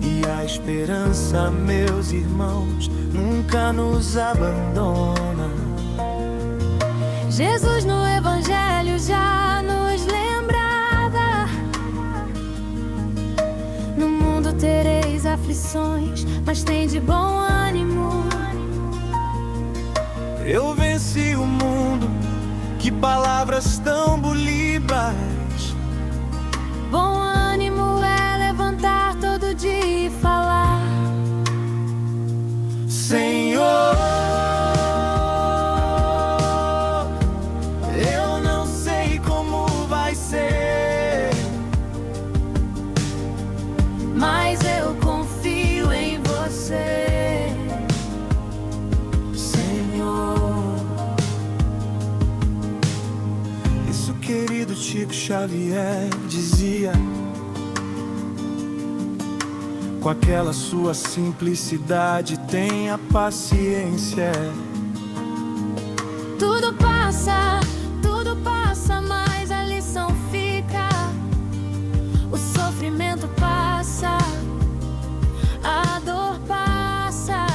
E a esperança, meus irmãos, nunca nos abandona. Jesus no Evangelho já nos lembrava: no mundo tereis aflições, mas tem de bom ânimo. Eu venci o mundo, que palavras tão bolibas. Bom ânimo é levantar todo dia e falar: Senhor, eu não sei como vai ser, mas eu confio em você, Senhor. Isso, querido Chico Xavier dizia, com aquela sua simplicidade, tenha paciência. tudo passa, mas a lição fica. O sofrimento passa, a dor passa,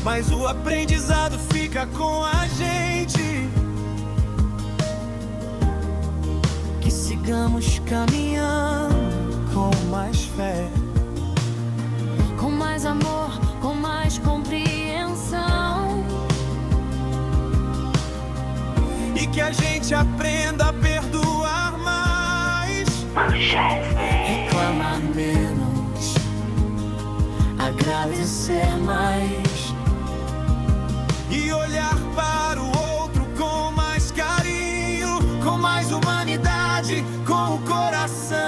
mas o aprendizado fica com a gente. Que sigamos caminhando com mais fé, com mais amor, com mais compreensão, e que a gente aprenda a perdoar mais, reclamar menos, agradecer mais, e olhar para o outro com mais carinho, com mais humanidade, com o coração.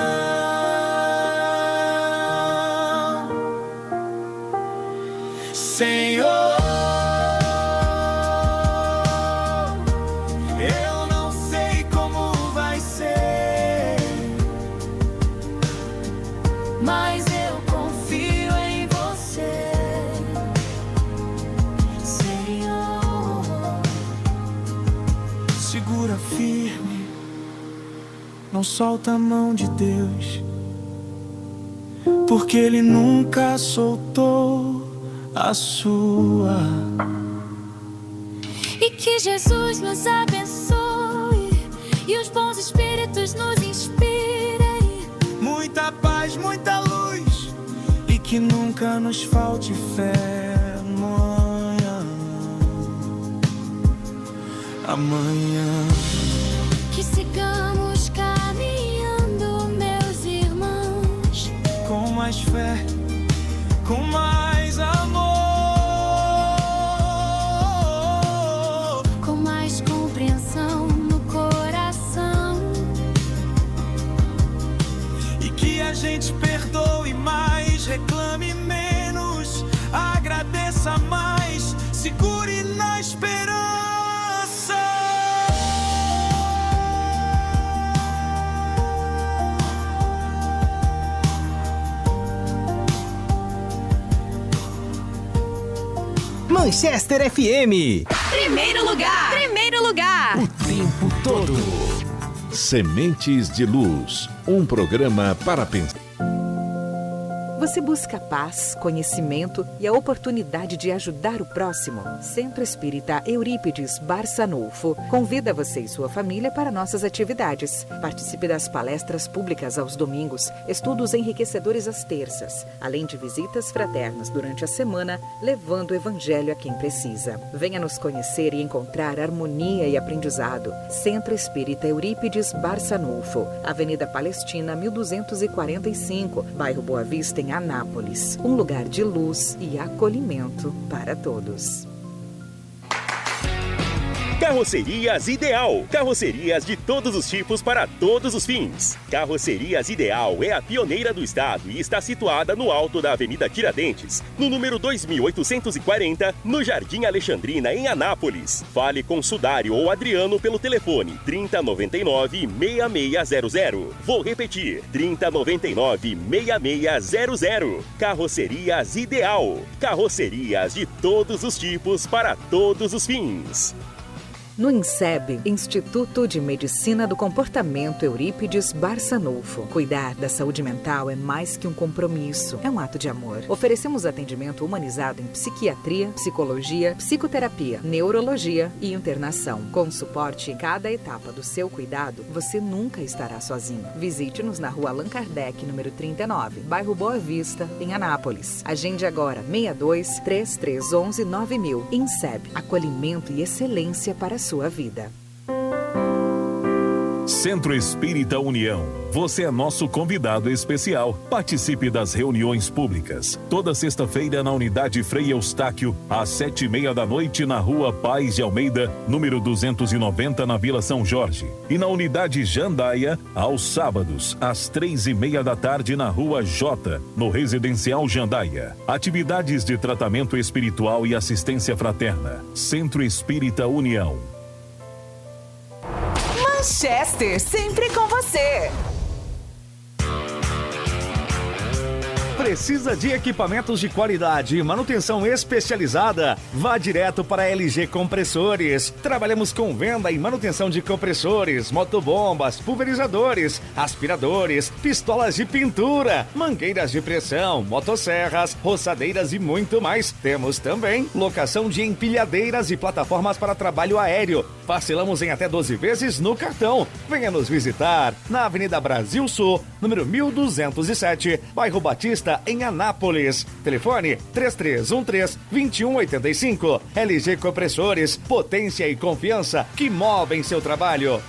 Senhor, eu não sei como vai ser, mas eu confio em você, Senhor. segura firme, não solta a mão de Deus, porque Ele nunca soltou a sua. E que Jesus nos abençoe e os bons espíritos nos inspirem. Muita paz, muita luz, e que nunca nos falte fé amanhã. Que sigamos caminhando, meus irmãos, Com mais fé, com mais amor, com mais compreensão no coração, e que a gente perdoe mais, reclame menos, segure na esperança. Manchester FM. Primeiro lugar. Primeiro lugar. O tempo todo. Sementes de Luz, um programa para pensar. Você busca paz, conhecimento e a oportunidade de ajudar o próximo? Centro Espírita Eurípides Barçanufo convida você e sua família para nossas atividades. Participe das palestras públicas aos domingos, estudos enriquecedores às terças, além de visitas fraternas durante a semana, levando o Evangelho a quem precisa. Venha nos conhecer e encontrar harmonia e aprendizado. Centro Espírita Eurípides Barçanufo, Avenida Palestina 1245, bairro Boa Vista, em Anápolis, um lugar de luz e acolhimento para todos. Carrocerias Ideal. Carrocerias de todos os tipos para todos os fins. Carrocerias Ideal é a pioneira do estado e está situada no alto da Avenida Tiradentes, no número 2840, no Jardim Alexandrina, em Anápolis. Fale com Sudário ou Adriano pelo telefone 3099-6600. Vou repetir, 3099-6600. Carrocerias Ideal. Carrocerias de todos os tipos para todos os fins. No INSEB, Instituto de Medicina do Comportamento Eurípides Barçanufo. Cuidar da saúde mental é mais que um compromisso, é um ato de amor. Oferecemos atendimento humanizado em psiquiatria, psicologia, psicoterapia, neurologia e internação. Com suporte em cada etapa do seu cuidado, você nunca estará sozinho. Visite-nos na rua Allan Kardec, número 39, bairro Boa Vista, em Anápolis. Agende agora, 62 3311 9000. INSEB, acolhimento e excelência para a sua vida. Centro Espírita União. Você é nosso convidado especial. Participe das reuniões públicas. Toda sexta-feira na Unidade Frei Eustáquio, às 19h, na Rua Paz de Almeida, número 290, na Vila São Jorge. E na Unidade Jandaia, aos sábados, às 15h30, na Rua J, no Residencial Jandaia. Atividades de tratamento espiritual e assistência fraterna. Centro Espírita União. Manchester, sempre com você. Precisa de equipamentos de qualidade e manutenção especializada? Vá direto para a LG Compressores. Trabalhamos com venda e manutenção de compressores, motobombas, pulverizadores, aspiradores, pistolas de pintura, mangueiras de pressão, motosserras, roçadeiras e muito mais. Temos também locação de empilhadeiras e plataformas para trabalho aéreo. Parcelamos em até 12 vezes no cartão. Venha nos visitar na Avenida Brasil Sul, número 1207, bairro Batista, em Anápolis. Telefone 3313-2185. LG Compressores, potência e confiança que movem seu trabalho.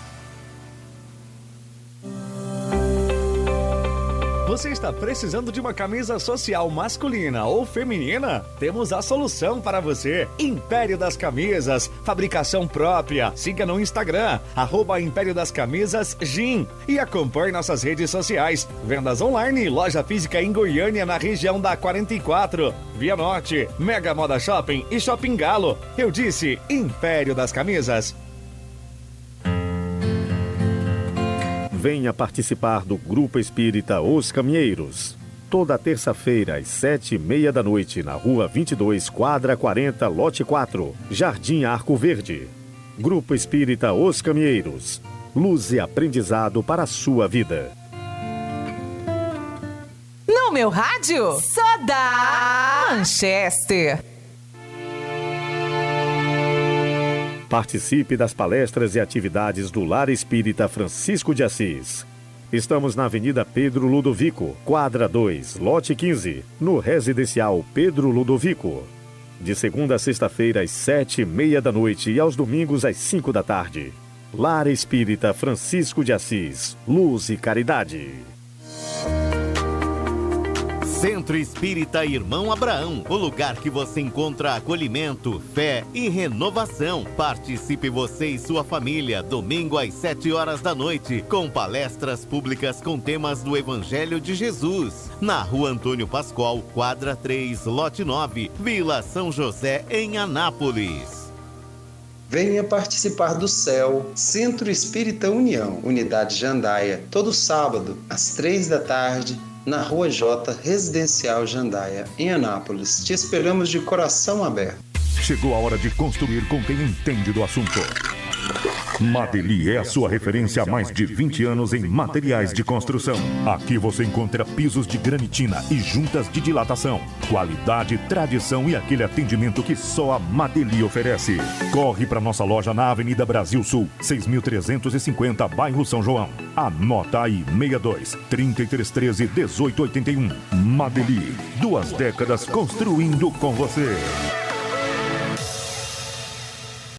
Você está precisando de uma camisa social masculina ou feminina? Temos a solução para você. Império das Camisas, fabricação própria. Siga no Instagram, @Império das Camisas GIM. E acompanhe nossas redes sociais. Vendas online e loja física em Goiânia, na região da 44. Via Norte, Mega Moda Shopping e Shopping Galo. Eu disse Império das Camisas. Venha participar do Grupo Espírita Os Caminheiros. Toda terça-feira, às 19h30, na Rua 22, Quadra 40, Lote 4, Jardim Arco Verde. Grupo Espírita Os Caminheiros. Luz e aprendizado para a sua vida. No meu rádio, só dá Manchester. Participe das palestras e atividades do Lar Espírita Francisco de Assis. Estamos na Avenida Pedro Ludovico, quadra 2, lote 15, no Residencial Pedro Ludovico. De segunda a sexta-feira, às 19h30 e aos domingos, às 5 da tarde. Lar Espírita Francisco de Assis. Luz e caridade. Centro Espírita Irmão Abraão, o lugar que você encontra acolhimento, fé e renovação. Participe você e sua família, domingo às 7 horas da noite, com palestras públicas com temas do Evangelho de Jesus. Na Rua Antônio Pascoal, quadra 3, lote 9, Vila São José, em Anápolis. Venha participar do CEL, Centro Espírita União, Unidade Jandaia, todo sábado, às 3 da tarde, na Rua J, Residencial Jandaia, em Anápolis. Te esperamos de coração aberto. Chegou a hora de construir com quem entende do assunto. Madeli é a sua referência há mais de 20 anos em materiais de construção. Aqui você encontra pisos de granitina e juntas de dilatação. Qualidade, tradição e aquele atendimento que só a Madeli oferece. Corre para nossa loja na Avenida Brasil Sul, 6.350, bairro São João. Anota aí, 62 3313 1881. Madeli, 2 décadas construindo com você.